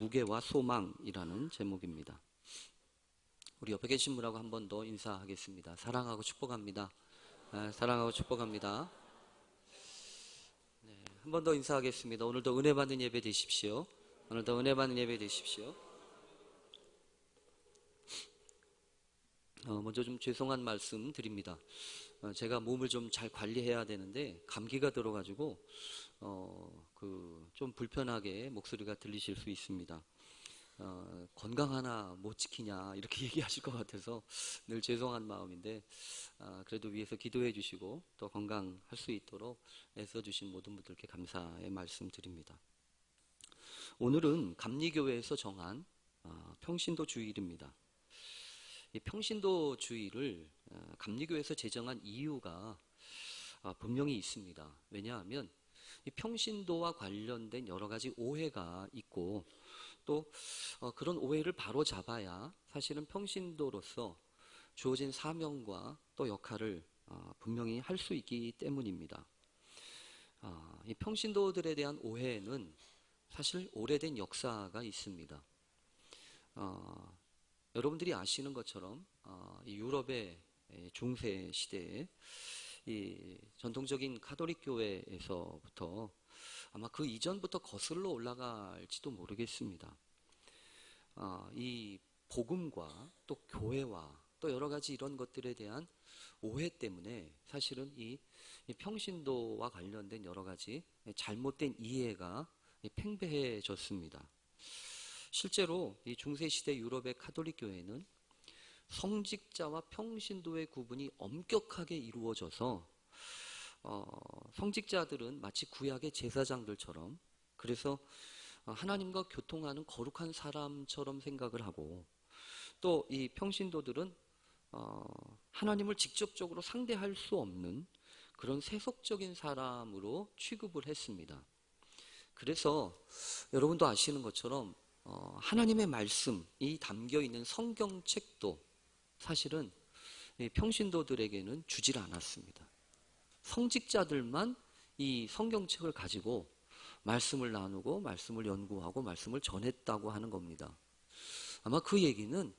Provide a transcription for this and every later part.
무게와 소망이라는 제목입니다. 우리 옆에 계신 분하고 한 번 더 인사하겠습니다. 사랑하고 축복합니다. 사랑하고 축복합니다. 한 번 더 인사하겠습니다. 오늘도 은혜 받는 예배 되십시오. 오늘도 은혜 받는 예배 되십시오. 먼저 좀 죄송한 말씀 드립니다. 제가 몸을 좀 잘 관리해야 되는데 감기가 들어가지고 좀 불편하게 목소리가 들리실 수 있습니다. 건강 하나 못 지키냐 이렇게 얘기하실 것 같아서 늘 죄송한 마음인데 그래도 위에서 기도해 주시고 또 건강할 수 있도록 애써주신 모든 분들께 감사의 말씀 드립니다. 오늘은 감리교회에서 정한 평신도 주일입니다. 이 평신도 주일을 감리교회에서 제정한 이유가 분명히 있습니다. 왜냐하면 이 평신도와 관련된 여러 가지 오해가 있고 또 그런 오해를 바로잡아야 사실은 평신도로서 주어진 사명과 또 역할을 분명히 할 수 있기 때문입니다. 이 평신도들에 대한 오해는 사실 오래된 역사가 있습니다. 여러분들이 아시는 것처럼 이 유럽의 중세 시대에 이 전통적인 카톨릭 교회에서부터 아마 그 이전부터 거슬러 올라갈지도 모르겠습니다. 이 복음과 또 교회와 또 여러 가지 이런 것들에 대한 오해 때문에 사실은 이 평신도와 관련된 여러 가지 잘못된 이해가 팽배해졌습니다. 실제로 이 중세시대 유럽의 카톨릭 교회는 성직자와 평신도의 구분이 엄격하게 이루어져서 성직자들은 마치 구약의 제사장들처럼 그래서 하나님과 교통하는 거룩한 사람처럼 생각을 하고 또 이 평신도들은 하나님을 직접적으로 상대할 수 없는 그런 세속적인 사람으로 취급을 했습니다. 그래서 여러분도 아시는 것처럼 하나님의 말씀이 담겨있는 성경책도 사실은 평신도들에게는 주질 않았습니다. 성직자들만 이 성경책을 가지고 말씀을 나누고 말씀을 연구하고 말씀을 전했다고 하는 겁니다. 아마 그 얘기는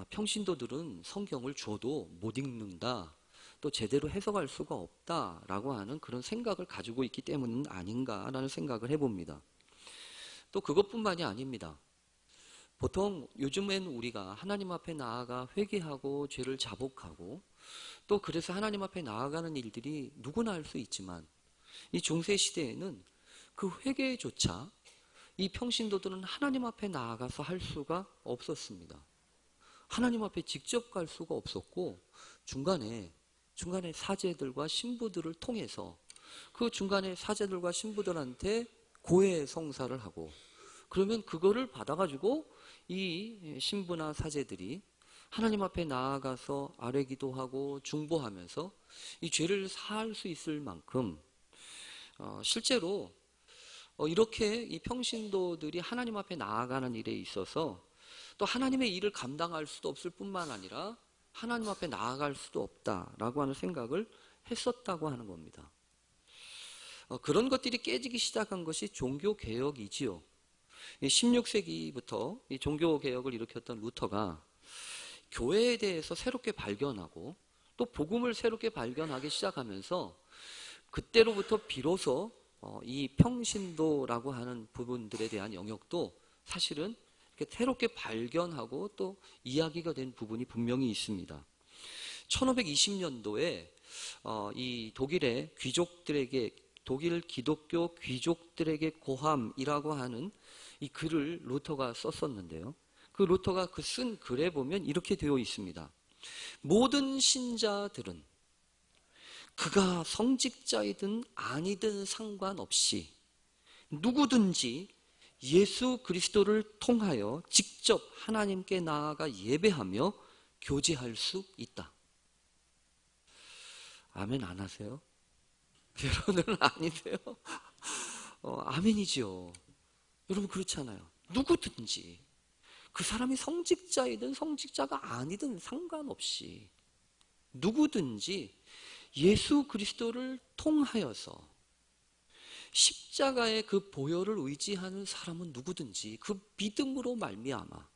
평신도들은 성경을 줘도 못 읽는다, 또 제대로 해석할 수가 없다라고 하는 그런 생각을 가지고 있기 때문은 아닌가라는 생각을 해봅니다. 또 그것뿐만이 아닙니다. 보통 요즘엔 우리가 하나님 앞에 나아가 회개하고 죄를 자복하고 또 그래서 하나님 앞에 나아가는 일들이 누구나 할 수 있지만 이 중세 시대에는 그 회개조차 이 평신도들은 하나님 앞에 나아가서 할 수가 없었습니다. 하나님 앞에 직접 갈 수가 없었고 중간에 사제들과 신부들을 통해서 그 중간에 사제들과 신부들한테 고해 성사를 하고 그러면 그거를 받아가지고 이 신부나 사제들이 하나님 앞에 나아가서 아뢰 기도하고 중보하면서 이 죄를 사할 수 있을 만큼 실제로 이렇게 이 평신도들이 하나님 앞에 나아가는 일에 있어서 또 하나님의 일을 감당할 수도 없을 뿐만 아니라 하나님 앞에 나아갈 수도 없다라고 하는 생각을 했었다고 하는 겁니다. 그런 것들이 깨지기 시작한 것이 종교개혁이지요. 16세기부터 이 종교개혁을 일으켰던 루터가 교회에 대해서 새롭게 발견하고 또 복음을 새롭게 발견하기 시작하면서 그때로부터 비로소 이 평신도라고 하는 부분들에 대한 영역도 사실은 이렇게 새롭게 발견하고 또 이야기가 된 부분이 분명히 있습니다. 1520년도에 이 독일의 귀족들에게 독일 기독교 귀족들에게 고함이라고 하는 이 글을 루터가 썼었는데요. 그 루터가 그 쓴 글에 보면 이렇게 되어 있습니다. 모든 신자들은 그가 성직자이든 아니든 상관없이 누구든지 예수 그리스도를 통하여 직접 하나님께 나아가 예배하며 교제할 수 있다. 아멘 안 하세요? 여러분들은 아니세요? 아멘이죠. 여러분 그렇잖아요. 누구든지 그 사람이 성직자이든 성직자가 아니든 상관없이 누구든지 예수 그리스도를 통하여서 십자가의 그 보혈을 의지하는 사람은 누구든지 그 믿음으로 말미암아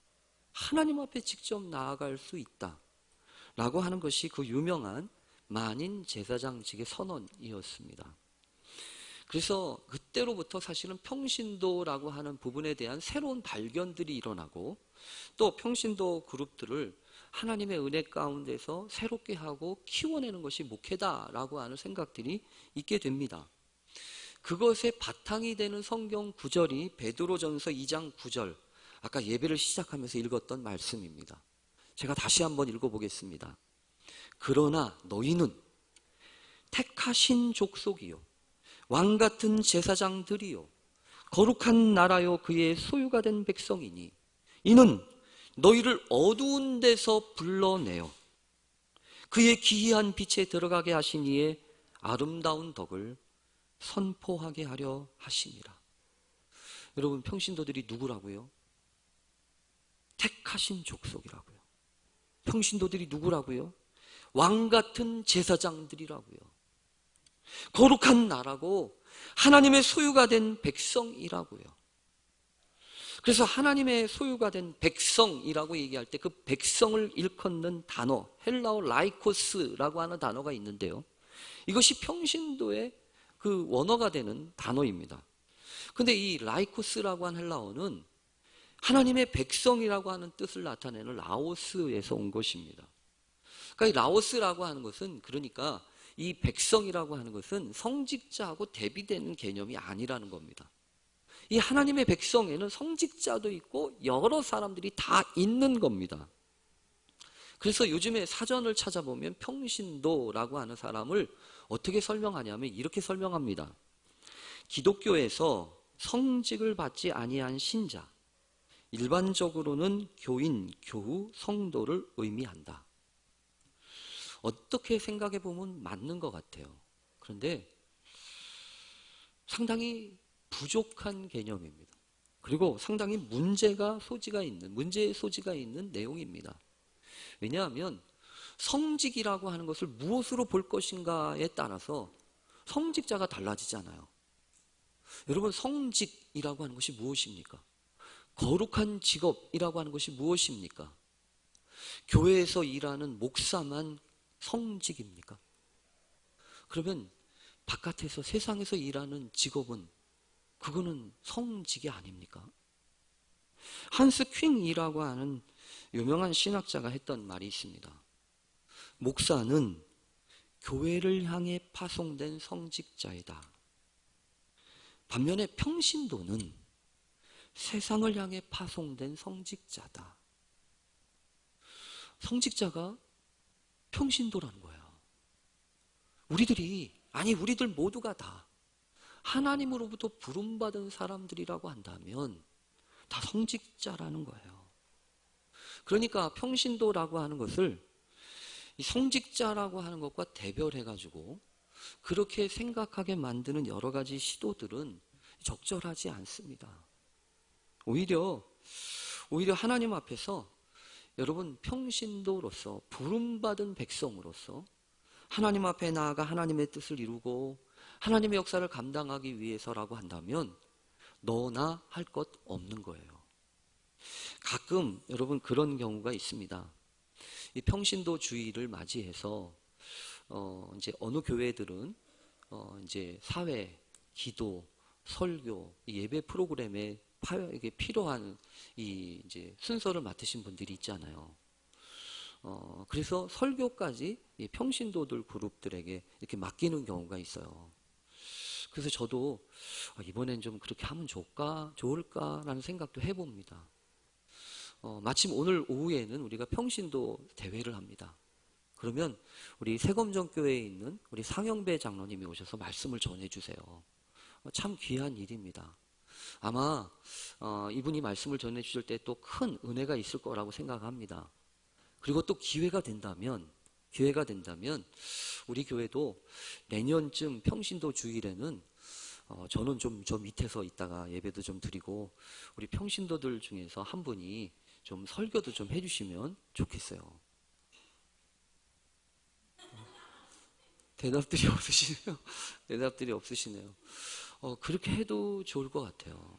하나님 앞에 직접 나아갈 수 있다라고 하는 것이 그 유명한 만인 제사장직의 선언이었습니다. 그래서 그때로부터 사실은 평신도라고 하는 부분에 대한 새로운 발견들이 일어나고 또 평신도 그룹들을 하나님의 은혜 가운데서 새롭게 하고 키워내는 것이 목회다라고 하는 생각들이 있게 됩니다. 그것의 바탕이 되는 성경 구절이 베드로전서 2장 9절, 아까 예배를 시작하면서 읽었던 말씀입니다. 제가 다시 한번 읽어보겠습니다. 그러나 너희는 택하신 족속이요 왕같은 제사장들이요 거룩한 나라요 그의 소유가 된 백성이니 이는 너희를 어두운 데서 불러내어 그의 기이한 빛에 들어가게 하신 이의 아름다운 덕을 선포하게 하려 하심이라. 여러분, 평신도들이 누구라고요? 택하신 족속이라고요. 평신도들이 누구라고요? 왕같은 제사장들이라고요. 거룩한 나라고 하나님의 소유가 된 백성이라고요. 그래서 하나님의 소유가 된 백성이라고 얘기할 때 그 백성을 일컫는 단어, 헬라어 라이코스라고 하는 단어가 있는데요. 이것이 평신도의 그 원어가 되는 단어입니다. 근데 이 라이코스라고 하는 헬라어는 하나님의 백성이라고 하는 뜻을 나타내는 라오스에서 온 것입니다. 그러니까 이 라오스라고 하는 것은 그러니까 이 백성이라고 하는 것은 성직자하고 대비되는 개념이 아니라는 겁니다. 이 하나님의 백성에는 성직자도 있고 여러 사람들이 다 있는 겁니다. 그래서 요즘에 사전을 찾아보면 평신도라고 하는 사람을 어떻게 설명하냐면 이렇게 설명합니다. 기독교에서 성직을 받지 아니한 신자, 일반적으로는 교인, 교우, 성도를 의미한다. 어떻게 생각해 보면 맞는 것 같아요. 그런데 상당히 부족한 개념입니다. 그리고 상당히 문제의 소지가 있는 내용입니다. 왜냐하면 성직이라고 하는 것을 무엇으로 볼 것인가에 따라서 성직자가 달라지잖아요. 여러분, 성직이라고 하는 것이 무엇입니까? 거룩한 직업이라고 하는 것이 무엇입니까? 교회에서 일하는 목사만 성직입니까? 그러면 바깥에서 세상에서 일하는 직업은 그거는 성직이 아닙니까? 한스 퀸이라고 하는 유명한 신학자가 했던 말이 있습니다. 목사는 교회를 향해 파송된 성직자이다. 반면에 평신도는 세상을 향해 파송된 성직자다. 성직자가 평신도라는 거예요. 우리들 모두가 다 하나님으로부터 부름받은 사람들이라고 한다면 다 성직자라는 거예요. 그러니까 평신도라고 하는 것을 이 성직자라고 하는 것과 대별해가지고 그렇게 생각하게 만드는 여러 가지 시도들은 적절하지 않습니다. 오히려 하나님 앞에서 여러분 평신도로서 부름받은 백성으로서 하나님 앞에 나아가 하나님의 뜻을 이루고 하나님의 역사를 감당하기 위해서라고 한다면 너나 할 것 없는 거예요. 가끔 여러분 그런 경우가 있습니다. 이 평신도 주의를 맞이해서 이제 어느 교회들은 이제 사회, 기도, 설교, 예배 프로그램에 이게 필요한 이 이제 순서를 맡으신 분들이 있잖아요. 그래서 설교까지 이 평신도들 그룹들에게 이렇게 맡기는 경우가 있어요. 그래서 저도 이번엔 좀 그렇게 하면 좋을까라는 생각도 해봅니다. 마침 오늘 오후에는 우리가 평신도 대회를 합니다. 그러면 우리 세검정교회에 있는 우리 상영배 장로님이 오셔서 말씀을 전해주세요. 참 귀한 일입니다. 아마 이분이 말씀을 전해주실 때 또 큰 은혜가 있을 거라고 생각합니다. 그리고 또 기회가 된다면 우리 교회도 내년쯤 평신도 주일에는 저는 좀 저 밑에서 있다가 예배도 좀 드리고 우리 평신도들 중에서 한 분이 좀 설교도 좀 해주시면 좋겠어요. 대답들이 없으시네요. 그렇게 해도 좋을 것 같아요.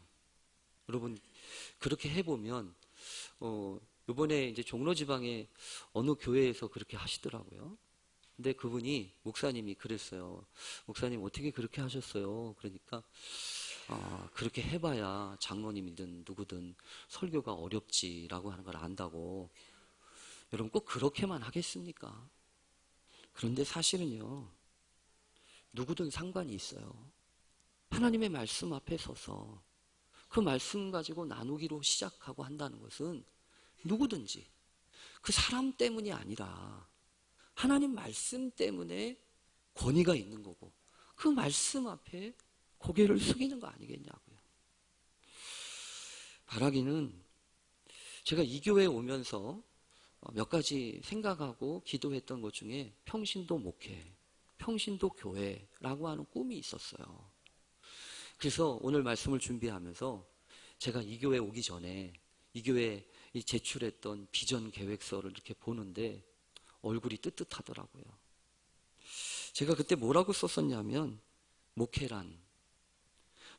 여러분, 그렇게 해보면, 이번에 이제 종로지방에 어느 교회에서 그렇게 하시더라고요. 근데 그분이, 목사님이 그랬어요. 목사님, 어떻게 그렇게 하셨어요? 그러니까, 그렇게 해봐야 장로님이든 누구든 설교가 어렵지라고 하는 걸 안다고. 여러분, 꼭 그렇게만 하겠습니까? 그런데 사실은요, 누구든 상관이 있어요. 하나님의 말씀 앞에 서서 그 말씀 가지고 나누기로 시작하고 한다는 것은 누구든지 그 사람 때문이 아니라 하나님 말씀 때문에 권위가 있는 거고 그 말씀 앞에 고개를 숙이는 거 아니겠냐고요. 바라기는 제가 이 교회에 오면서 몇 가지 생각하고 기도했던 것 중에 평신도 목회, 평신도 교회라고 하는 꿈이 있었어요. 그래서 오늘 말씀을 준비하면서 제가 이 교회 오기 전에 이 교회에 제출했던 비전 계획서를 이렇게 보는데 얼굴이 뜨뜻하더라고요. 제가 그때 뭐라고 썼었냐면 목회란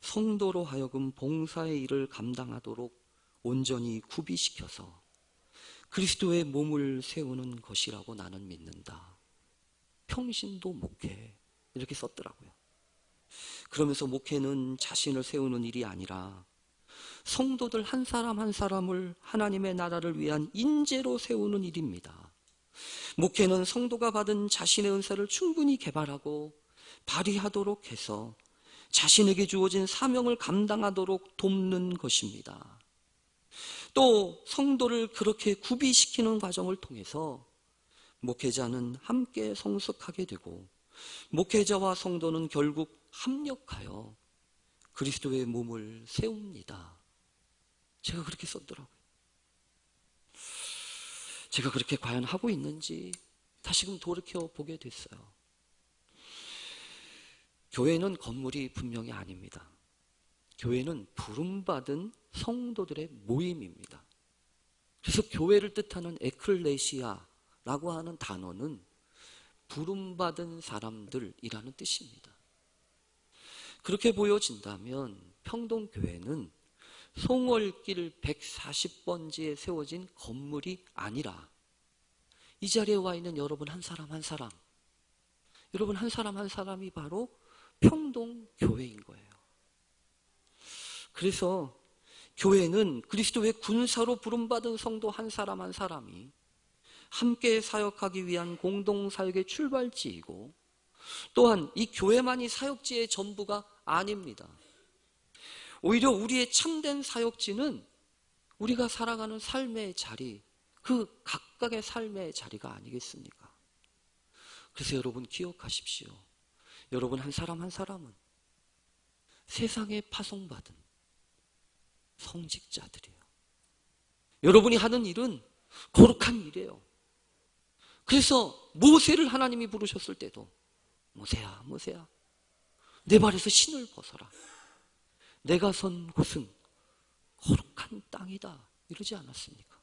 성도로 하여금 봉사의 일을 감당하도록 온전히 구비시켜서 그리스도의 몸을 세우는 것이라고 나는 믿는다. 평신도 목회 이렇게 썼더라고요. 그러면서 목회는 자신을 세우는 일이 아니라 성도들 한 사람 한 사람을 하나님의 나라를 위한 인재로 세우는 일입니다. 목회는 성도가 받은 자신의 은사를 충분히 개발하고 발휘하도록 해서 자신에게 주어진 사명을 감당하도록 돕는 것입니다. 또 성도를 그렇게 구비시키는 과정을 통해서 목회자는 함께 성숙하게 되고 목회자와 성도는 결국 합력하여 그리스도의 몸을 세웁니다. 제가 그렇게 썼더라고요. 제가 그렇게 과연 하고 있는지 다시금 돌이켜보게 됐어요. 교회는 건물이 분명히 아닙니다. 교회는 부름받은 성도들의 모임입니다. 그래서 교회를 뜻하는 에클레시아라고 하는 단어는 부름받은 사람들이라는 뜻입니다. 그렇게 보여진다면 평동교회는 송월길 140번지에 세워진 건물이 아니라 이 자리에 와 있는 여러분 한 사람 한 사람, 여러분 한 사람 한 사람이 바로 평동교회인 거예요. 그래서 교회는 그리스도의 군사로 부름받은 성도 한 사람 한 사람이 함께 사역하기 위한 공동사역의 출발지이고 또한 이 교회만이 사역지의 전부가 아닙니다. 오히려 우리의 참된 사역지는 우리가 살아가는 삶의 자리, 그 각각의 삶의 자리가 아니겠습니까? 그래서 여러분 기억하십시오. 여러분 한 사람 한 사람은 세상에 파송받은 성직자들이에요. 여러분이 하는 일은 거룩한 일이에요. 그래서 모세를 하나님이 부르셨을 때도 모세야, 모세야, 내 발에서 신을 벗어라. 내가 선 곳은 거룩한 땅이다. 이러지 않았습니까?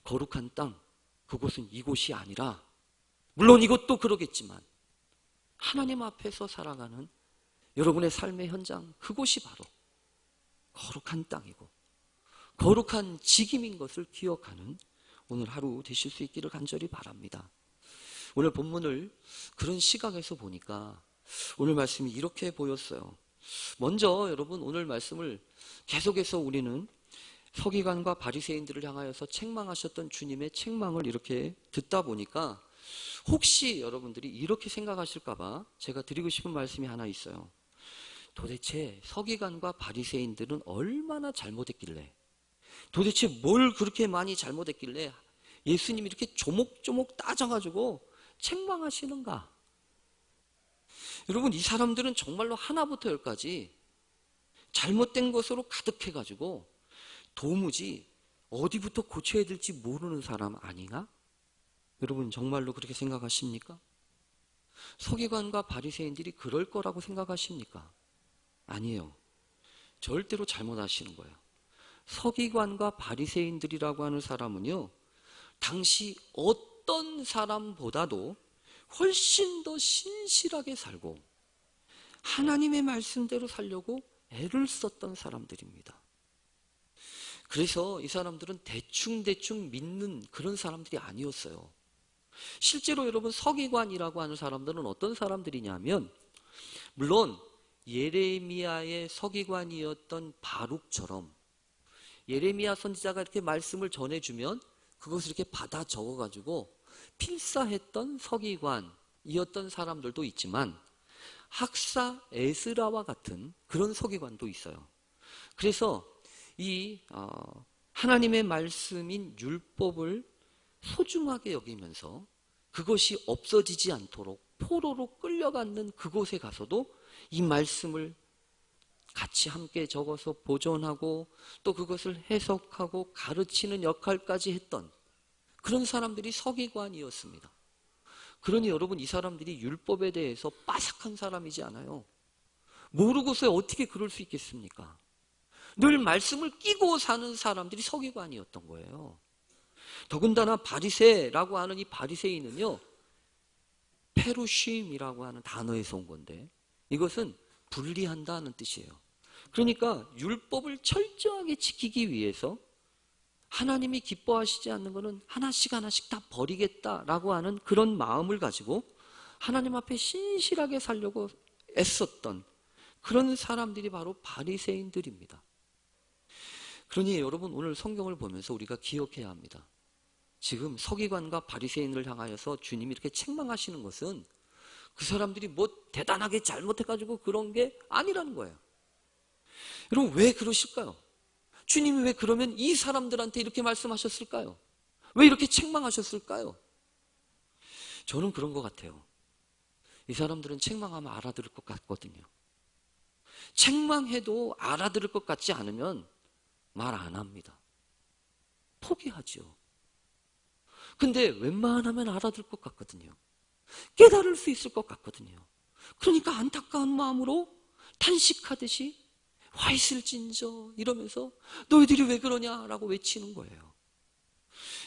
거룩한 땅, 그곳은 이곳이 아니라 물론 이것도 그러겠지만 하나님 앞에서 살아가는 여러분의 삶의 현장, 그곳이 바로 거룩한 땅이고 거룩한 직임인 것을 기억하는 오늘 하루 되실 수 있기를 간절히 바랍니다. 오늘 본문을 그런 시각에서 보니까 오늘 말씀이 이렇게 보였어요. 먼저 여러분 오늘 말씀을 계속해서 우리는 서기관과 바리새인들을 향하여서 책망하셨던 주님의 책망을 이렇게 듣다 보니까 혹시 여러분들이 이렇게 생각하실까 봐 제가 드리고 싶은 말씀이 하나 있어요. 도대체 서기관과 바리새인들은 얼마나 잘못했길래, 도대체 뭘 그렇게 많이 잘못했길래 예수님이 이렇게 조목조목 따져가지고 책망하시는가? 여러분 이 사람들은 정말로 하나부터 열까지 잘못된 것으로 가득해가지고 도무지 어디부터 고쳐야 될지 모르는 사람 아니나? 여러분 정말로 그렇게 생각하십니까? 서기관과 바리새인들이 그럴 거라고 생각하십니까? 아니에요. 절대로 잘못하시는 거예요. 서기관과 바리새인들이라고 하는 사람은요, 당시 어떤 사람보다도 훨씬 더 신실하게 살고 하나님의 말씀대로 살려고 애를 썼던 사람들입니다. 그래서 이 사람들은 대충대충 믿는 그런 사람들이 아니었어요. 실제로 여러분 서기관이라고 하는 사람들은 어떤 사람들이냐면, 물론 예레미야의 서기관이었던 바룩처럼 예레미야 선지자가 이렇게 말씀을 전해주면 그것을 이렇게 받아 적어가지고 필사했던 서기관이었던 사람들도 있지만, 학사 에스라와 같은 그런 서기관도 있어요. 그래서 이 하나님의 말씀인 율법을 소중하게 여기면서 그것이 없어지지 않도록 포로로 끌려가는 그곳에 가서도 이 말씀을 같이 함께 적어서 보존하고 또 그것을 해석하고 가르치는 역할까지 했던 그런 사람들이 서기관이었습니다. 그러니 여러분, 이 사람들이 율법에 대해서 빠삭한 사람이지 않아요. 모르고서 어떻게 그럴 수 있겠습니까? 늘 말씀을 끼고 사는 사람들이 서기관이었던 거예요. 더군다나 바리새라고 하는 이 바리새인은요, 페루쉼이라고 하는 단어에서 온 건데, 이것은 분리한다는 뜻이에요. 그러니까 율법을 철저하게 지키기 위해서 하나님이 기뻐하시지 않는 것은 하나씩 하나씩 다 버리겠다라고 하는 그런 마음을 가지고 하나님 앞에 신실하게 살려고 애썼던 그런 사람들이 바로 바리새인들입니다. 그러니 여러분, 오늘 성경을 보면서 우리가 기억해야 합니다. 지금 서기관과 바리새인을 향하여서 주님이 이렇게 책망하시는 것은 그 사람들이 뭐 대단하게 잘못해가지고 그런 게 아니라는 거예요. 여러분, 왜 그러실까요? 주님이 왜 그러면 이 사람들한테 이렇게 말씀하셨을까요? 왜 이렇게 책망하셨을까요? 저는 그런 것 같아요. 이 사람들은 책망하면 알아들을 것 같거든요. 책망해도 알아들을 것 같지 않으면 말 안 합니다. 포기하죠. 근데 웬만하면 알아들 것 같거든요. 깨달을 수 있을 것 같거든요. 그러니까 안타까운 마음으로 탄식하듯이 와 있을진저 이러면서 너희들이 왜 그러냐라고 외치는 거예요.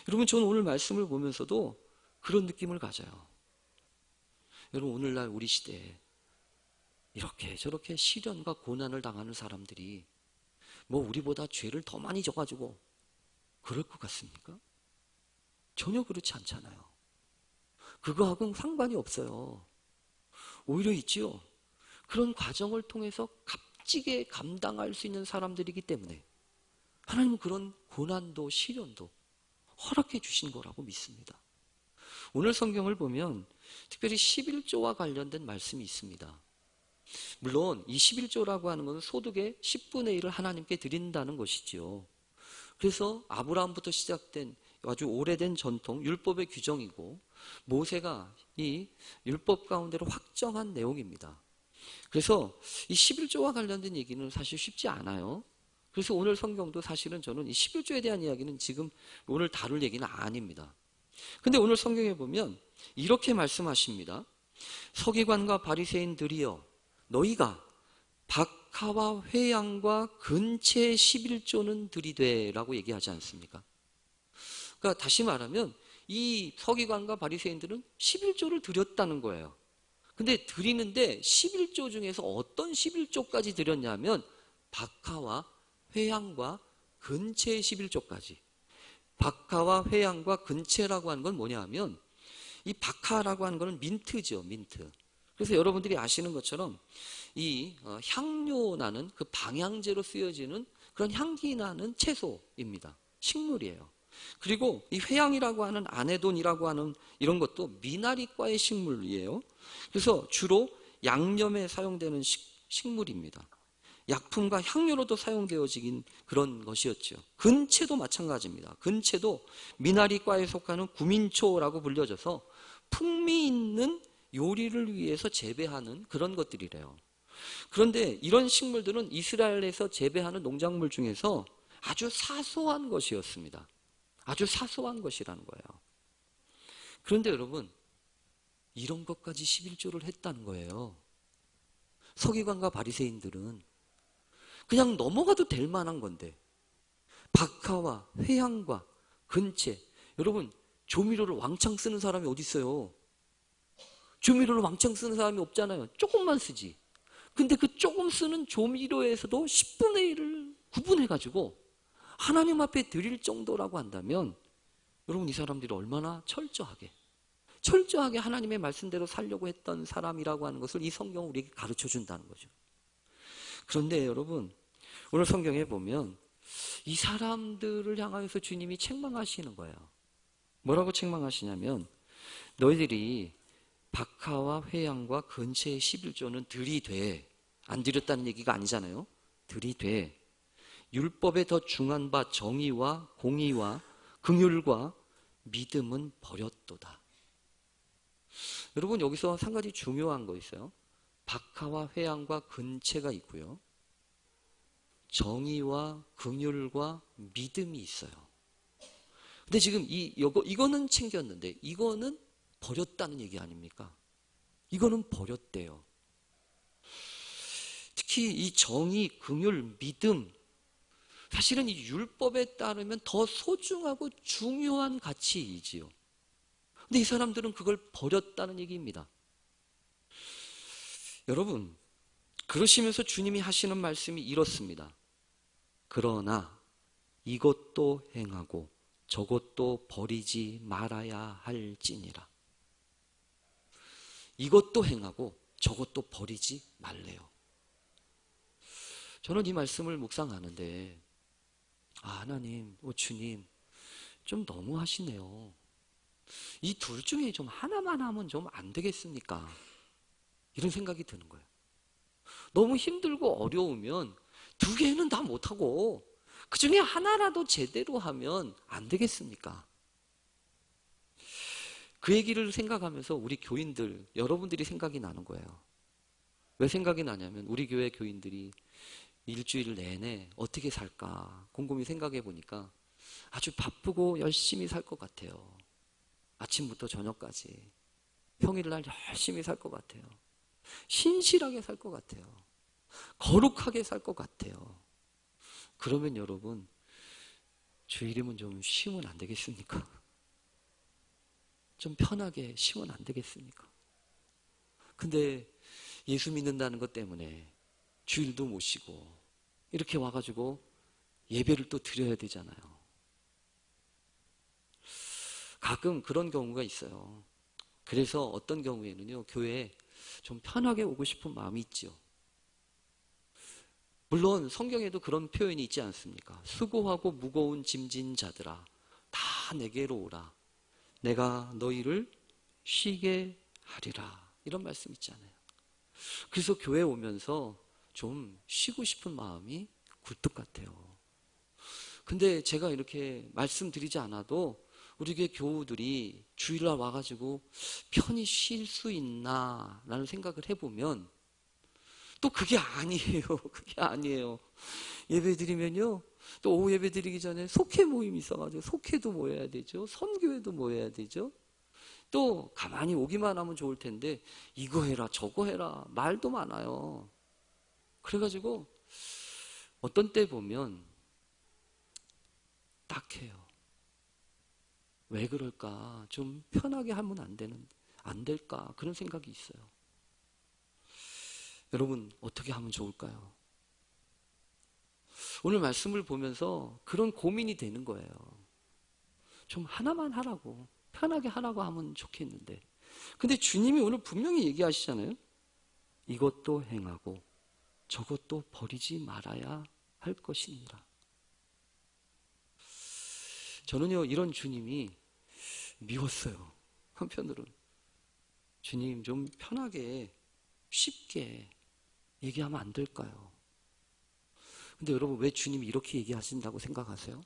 여러분, 저는 오늘 말씀을 보면서도 그런 느낌을 가져요. 여러분, 오늘날 우리 시대에 이렇게 저렇게 시련과 고난을 당하는 사람들이 뭐 우리보다 죄를 더 많이 져가지고 그럴 것 같습니까? 전혀 그렇지 않잖아요. 그거하고는 상관이 없어요. 오히려 있지요. 그런 과정을 통해서 값지게 감당할 수 있는 사람들이기 때문에 하나님은 그런 고난도 시련도 허락해 주신 거라고 믿습니다. 오늘 성경을 보면 특별히 11조와 관련된 말씀이 있습니다. 물론 이 11조라고 하는 것은 소득의 10분의 1을 하나님께 드린다는 것이지요. 그래서 아브라함부터 시작된 아주 오래된 전통, 율법의 규정이고 모세가 이 율법 가운데로 확정한 내용입니다. 그래서 이 11조와 관련된 얘기는 사실 쉽지 않아요. 그래서 오늘 성경도 사실은 저는 이 11조에 대한 이야기는 지금 오늘 다룰 얘기는 아닙니다. 근데 오늘 성경에 보면 이렇게 말씀하십니다. 서기관과 바리새인들이여, 너희가 박하와 회양과 근체의 11조는 드리되 라고 얘기하지 않습니까? 그러니까 다시 말하면 이 서기관과 바리새인들은 11조를 드렸다는 거예요. 근데 드리는데 11조 중에서 어떤 11조까지 드렸냐면 박하와 회양과 근체의 11조까지. 박하와 회양과 근체라고 하는 건 뭐냐 하면 이 박하라고 하는 거는 민트죠, 민트. 그래서 여러분들이 아시는 것처럼 이 향료나는 그 방향제로 쓰여지는 그런 향기 나는 채소입니다. 식물이에요. 그리고 이 회양이라고 하는 아네돈이라고 하는 이런 것도 미나리과의 식물이에요. 그래서 주로 양념에 사용되는 식물입니다. 약품과 향료로도 사용되어지긴 그런 것이었죠. 근체도 마찬가지입니다. 근체도 미나리과에 속하는 구민초라고 불려져서 풍미 있는 요리를 위해서 재배하는 그런 것들이래요. 그런데 이런 식물들은 이스라엘에서 재배하는 농작물 중에서 아주 사소한 것이었습니다. 아주 사소한 것이라는 거예요. 그런데 여러분, 이런 것까지 11조를 했다는 거예요. 서기관과 바리새인들은 그냥 넘어가도 될 만한 건데 박하와 회향과 근체, 여러분 조미료를 왕창 쓰는 사람이 어디 있어요? 조미료를 왕창 쓰는 사람이 없잖아요. 조금만 쓰지. 근데 그 조금 쓰는 조미료에서도 10분의 1을 구분해가지고 하나님 앞에 드릴 정도라고 한다면 여러분, 이 사람들이 얼마나 철저하게 하나님의 말씀대로 살려고 했던 사람이라고 하는 것을 이 성경은 우리에게 가르쳐 준다는 거죠. 그런데 여러분, 오늘 성경에 보면 이 사람들을 향하여서 주님이 책망하시는 거예요. 뭐라고 책망하시냐면, 너희들이 박하와 회양과 근처의 11조는 들이되, 안 드렸다는 얘기가 아니잖아요. 들이되 율법에 더 중한 바 정의와 공의와 긍휼과 믿음은 버렸도다. 여러분, 여기서 한 가지 중요한 거 있어요. 박하와 회양과 근체가 있고요, 정의와 긍휼과 믿음이 있어요. 근데 지금 이거는 챙겼는데 이거는 버렸다는 얘기 아닙니까? 이거는 버렸대요. 특히 이 정의, 긍휼, 믿음, 사실은 이 율법에 따르면 더 소중하고 중요한 가치이지요. 근데 이 사람들은 그걸 버렸다는 얘기입니다. 여러분, 그러시면서 주님이 하시는 말씀이 이렇습니다. 그러나 이것도 행하고 저것도 버리지 말아야 할지니라. 이것도 행하고 저것도 버리지 말래요. 저는 이 말씀을 묵상하는데, 하나님, 주님, 좀 너무 하시네요. 이 둘 중에 좀 하나만 하면 좀 안 되겠습니까? 이런 생각이 드는 거예요. 너무 힘들고 어려우면 두 개는 다 못하고 그 중에 하나라도 제대로 하면 안 되겠습니까? 그 얘기를 생각하면서 우리 교인들, 여러분들이 생각이 나는 거예요. 왜 생각이 나냐면, 우리 교회 교인들이 일주일 내내 어떻게 살까 곰곰이 생각해 보니까 아주 바쁘고 열심히 살 것 같아요. 아침부터 저녁까지 평일날 열심히 살 것 같아요. 신실하게 살 것 같아요. 거룩하게 살 것 같아요. 그러면 여러분, 주일이면 좀 쉬면 안 되겠습니까? 좀 편하게 쉬면 안 되겠습니까? 근데 예수 믿는다는 것 때문에 주일도 못 쉬고 이렇게 와가지고 예배를 또 드려야 되잖아요. 가끔 그런 경우가 있어요. 그래서 어떤 경우에는요, 교회에 좀 편하게 오고 싶은 마음이 있죠. 물론 성경에도 그런 표현이 있지 않습니까? 수고하고 무거운 짐진 자들아, 다 내게로 오라. 내가 너희를 쉬게 하리라. 이런 말씀 있잖아요. 그래서 교회 오면서 좀 쉬고 싶은 마음이 굴뚝 같아요. 근데 제가 이렇게 말씀드리지 않아도 우리 교회 교우들이 주일날 와가지고 편히 쉴 수 있나 라는 생각을 해보면 또 그게 아니에요. 그게 아니에요. 예배 드리면요, 또 오후 예배 드리기 전에 속회 모임이 있어가지고 속회도 모여야 되죠. 선교회도 모여야 되죠. 또 가만히 오기만 하면 좋을 텐데 이거 해라 저거 해라 말도 많아요. 그래가지고 어떤 때 보면 딱해요. 왜 그럴까? 좀 편하게 하면 안 될까? 그런 생각이 있어요. 여러분, 어떻게 하면 좋을까요? 오늘 말씀을 보면서 그런 고민이 되는 거예요. 좀 하나만 하라고, 편하게 하라고 하면 좋겠는데. 근데 주님이 오늘 분명히 얘기하시잖아요. 이것도 행하고 저것도 버리지 말아야 할 것이니라. 저는요, 이런 주님이 미웠어요. 한편으로는. 주님, 좀 편하게 쉽게 얘기하면 안 될까요? 근데 여러분, 왜 주님이 이렇게 얘기하신다고 생각하세요?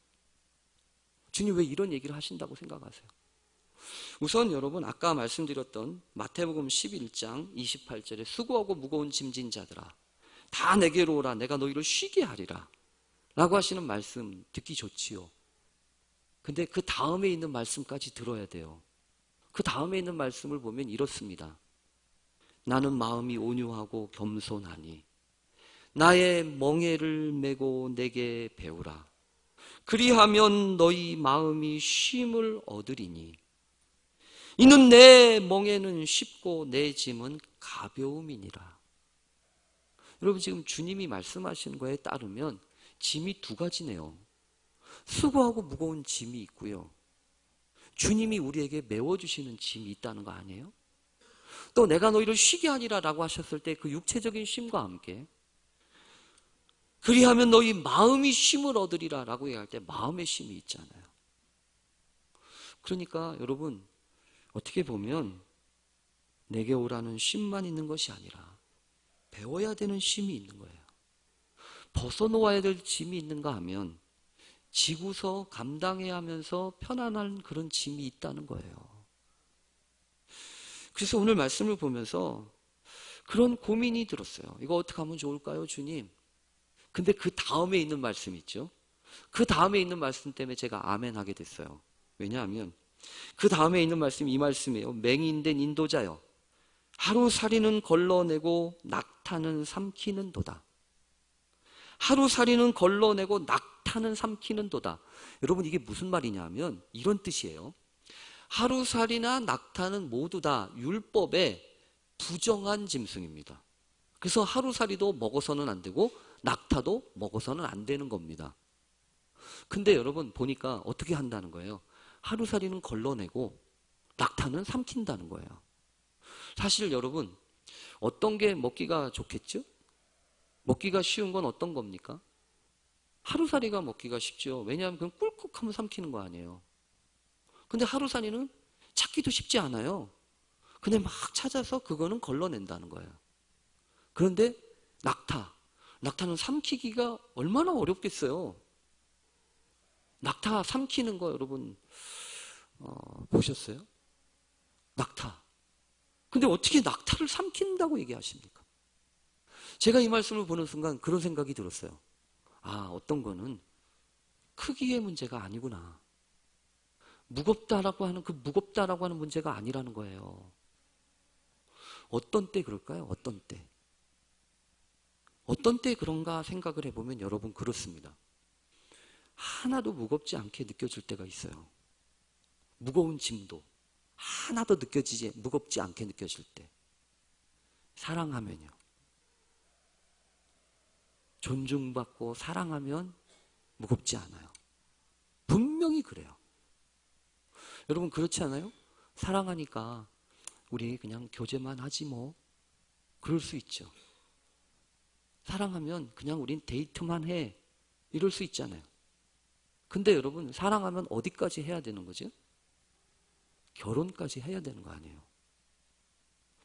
주님 왜 이런 얘기를 하신다고 생각하세요? 우선 여러분, 아까 말씀드렸던 마태복음 11장 28절에 수고하고 무거운 짐진 자들아, 다 내게로 오라. 내가 너희를 쉬게 하리라 라고 하시는 말씀 듣기 좋지요. 근데 그 다음에 있는 말씀까지 들어야 돼요. 그 다음에 있는 말씀을 보면 이렇습니다. 나는 마음이 온유하고 겸손하니 나의 멍에를 메고 내게 배우라. 그리하면 너희 마음이 쉼을 얻으리니 이는 내 멍에는 쉽고 내 짐은 가벼움이니라. 여러분 지금 주님이 말씀하시는 거에 따르면 짐이 두 가지네요. 수고하고 무거운 짐이 있고요. 주님이 우리에게 메워주시는 짐이 있다는 거 아니에요? 또 내가 너희를 쉬게 하리라 라고 하셨을 때 그 육체적인 쉼과 함께 그리하면 너희 마음이 쉼을 얻으리라 라고 얘기할 때 마음의 쉼이 있잖아요. 그러니까 여러분 어떻게 보면 내게 오라는 쉼만 있는 것이 아니라 배워야 되는 쉼이 있는 거예요. 벗어놓아야 될 짐이 있는가 하면 지고서 감당해야 하면서 편안한 그런 짐이 있다는 거예요. 그래서 오늘 말씀을 보면서 그런 고민이 들었어요. 이거 어떻게 하면 좋을까요, 주님? 근데 그 다음에 있는 말씀 있죠? 그 다음에 있는 말씀 때문에 제가 아멘 하게 됐어요. 왜냐하면 그 다음에 있는 말씀이 이 말씀이에요. 맹인된 인도자여 하루살이는 걸러내고 낙타는 삼키는 도다. 하루살이는 걸러내고 낙타는 삼키는 도다. 여러분 이게 무슨 말이냐면 이런 뜻이에요. 하루살이나 낙타는 모두 다 율법의 부정한 짐승입니다. 그래서 하루살이도 먹어서는 안 되고 낙타도 먹어서는 안 되는 겁니다. 근데 여러분 보니까 어떻게 한다는 거예요? 하루살이는 걸러내고 낙타는 삼킨다는 거예요. 사실 여러분 어떤 게 먹기가 좋겠죠? 먹기가 쉬운 건 어떤 겁니까? 하루살이가 먹기가 쉽죠. 왜냐하면 그냥 꿀꺽하면 삼키는 거 아니에요. 근데 하루살이는 찾기도 쉽지 않아요. 근데 막 찾아서 그거는 걸러낸다는 거예요. 그런데 낙타는 삼키기가 얼마나 어렵겠어요. 낙타 삼키는 거 여러분 보셨어요? 낙타. 근데 어떻게 낙타를 삼킨다고 얘기하십니까? 제가 이 말씀을 보는 순간 그런 생각이 들었어요. 아, 어떤 거는 크기의 문제가 아니구나. 무겁다라고 하는 문제가 아니라는 거예요. 어떤 때 그럴까요? 어떤 때? 어떤 때 그런가 생각을 해보면 여러분 그렇습니다. 하나도 무겁지 않게 느껴질 때가 있어요. 무거운 짐도 하나도 무겁지 않게 느껴질 때. 사랑하면요. 존중받고 사랑하면 무겁지 않아요. 분명히 그래요. 여러분 그렇지 않아요? 사랑하니까 우리 그냥 교제만 하지 뭐. 그럴 수 있죠. 사랑하면 그냥 우린 데이트만 해. 이럴 수 있잖아요. 근데 여러분 사랑하면 어디까지 해야 되는 거죠? 결혼까지 해야 되는 거 아니에요.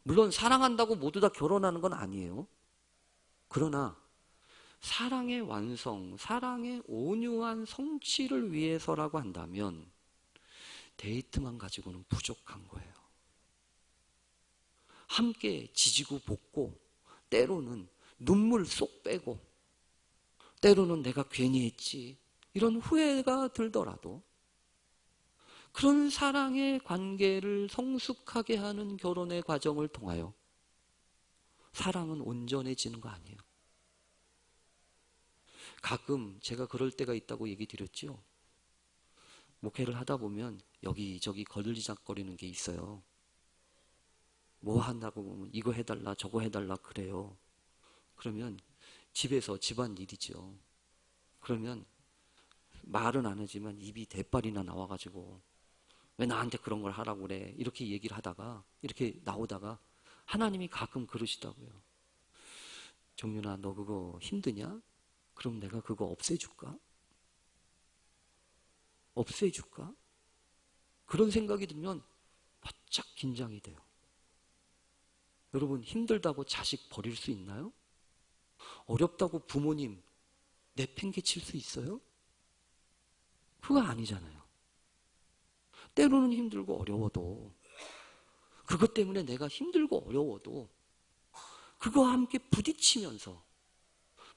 물론 사랑한다고 모두 다 결혼하는 건 아니에요. 그러나 사랑의 완성, 사랑의 온유한 성취를 위해서라고 한다면 데이트만 가지고는 부족한 거예요. 함께 지지고 볶고 때로는 눈물 쏙 빼고 때로는 내가 괜히 했지 이런 후회가 들더라도 그런 사랑의 관계를 성숙하게 하는 결혼의 과정을 통하여 사랑은 온전해지는 거 아니에요. 가끔 제가 그럴 때가 있다고 얘기 드렸죠. 목회를 하다 보면 여기저기 걸리적거리는 게 있어요. 뭐 한다고 보면 이거 해달라 저거 해달라 그래요. 그러면 집에서 집안일이죠. 그러면 말은 안 하지만 입이 대빨이나 나와가지고 왜 나한테 그런 걸 하라고 그래 이렇게 얘기를 하다가 이렇게 나오다가 하나님이 가끔 그러시다고요. 정윤아 너 그거 힘드냐? 그럼 내가 그거 없애줄까? 없애줄까? 그런 생각이 들면 바짝 긴장이 돼요. 여러분 힘들다고 자식 버릴 수 있나요? 어렵다고 부모님 내팽개칠 수 있어요? 그거 아니잖아요. 때로는 힘들고 어려워도 그것 때문에 내가 힘들고 어려워도 그거와 함께 부딪히면서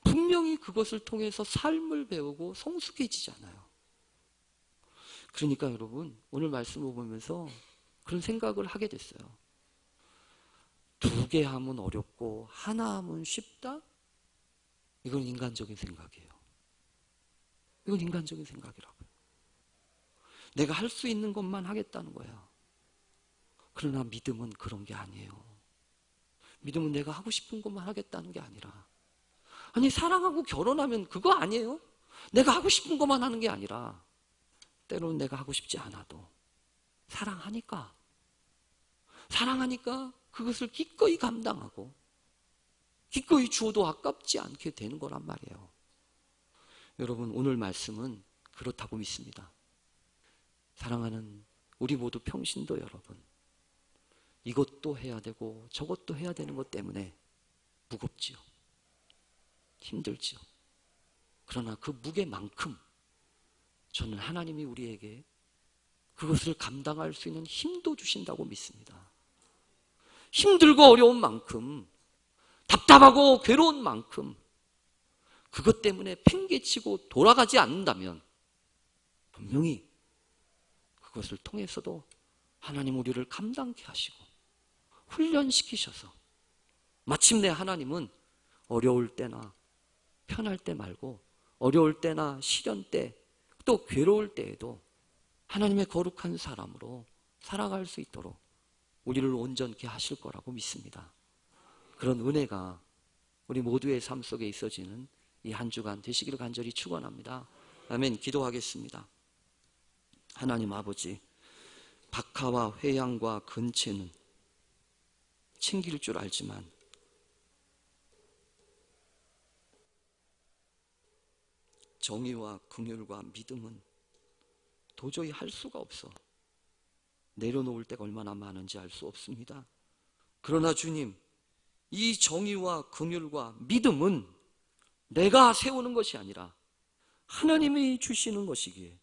분명히 그것을 통해서 삶을 배우고 성숙해지잖아요. 그러니까 여러분 오늘 말씀을 보면서 그런 생각을 하게 됐어요. 2개 하면 어렵고 하나 하면 쉽다? 이건 인간적인 생각이에요. 이건 인간적인 생각이라고요. 내가 할 수 있는 것만 하겠다는 거예요. 그러나 믿음은 그런 게 아니에요. 믿음은 내가 하고 싶은 것만 하겠다는 게 아니라 아니, 사랑하고 결혼하면 그거 아니에요? 내가 하고 싶은 것만 하는 게 아니라 때로는 내가 하고 싶지 않아도 사랑하니까 그것을 기꺼이 감당하고 기꺼이 주어도 아깝지 않게 되는 거란 말이에요. 여러분, 오늘 말씀은 그렇다고 믿습니다. 사랑하는 우리 모두 평신도 여러분, 이것도 해야 되고 저것도 해야 되는 것 때문에 무겁지요. 힘들지요. 그러나 그 무게만큼 저는 하나님이 우리에게 그것을 감당할 수 있는 힘도 주신다고 믿습니다. 힘들고 어려운 만큼, 답답하고 괴로운 만큼 그것 때문에 팽개치고 돌아가지 않는다면 분명히 그것을 통해서도 하나님 우리를 감당케 하시고 훈련시키셔서 마침내 하나님은 어려울 때나 편할 때 말고 어려울 때나 시련 때 또 괴로울 때에도 하나님의 거룩한 사람으로 살아갈 수 있도록 우리를 온전케 하실 거라고 믿습니다. 그런 은혜가 우리 모두의 삶 속에 있어지는 이 한 주간 되시기를 간절히 축원합니다. 아멘. 기도하겠습니다. 하나님 아버지, 박하와 회양과 근체는 챙길 줄 알지만 정의와 긍휼과 믿음은 도저히 할 수가 없어. 내려놓을 때가 얼마나 많은지 알 수 없습니다. 그러나 주님, 이 정의와 긍휼과 믿음은 내가 세우는 것이 아니라 하나님이 주시는 것이기에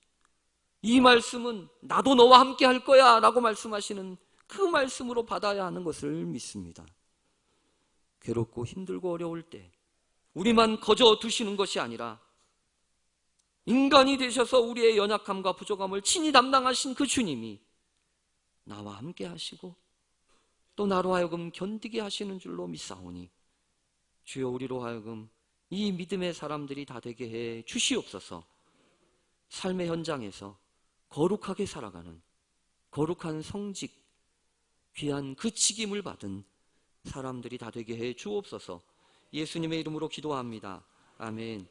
이 말씀은 나도 너와 함께 할 거야 라고 말씀하시는 그 말씀으로 받아야 하는 것을 믿습니다. 괴롭고 힘들고 어려울 때 우리만 거저 두시는 것이 아니라 인간이 되셔서 우리의 연약함과 부족함을 친히 담당하신 그 주님이 나와 함께 하시고 또 나로 하여금 견디게 하시는 줄로 믿사오니 주여, 우리로 하여금 이 믿음의 사람들이 다 되게 해 주시옵소서. 삶의 현장에서 거룩하게 살아가는 거룩한 성직, 귀한 그 직임을 받은 사람들이 다 되게 해 주옵소서. 예수님의 이름으로 기도합니다. 아멘.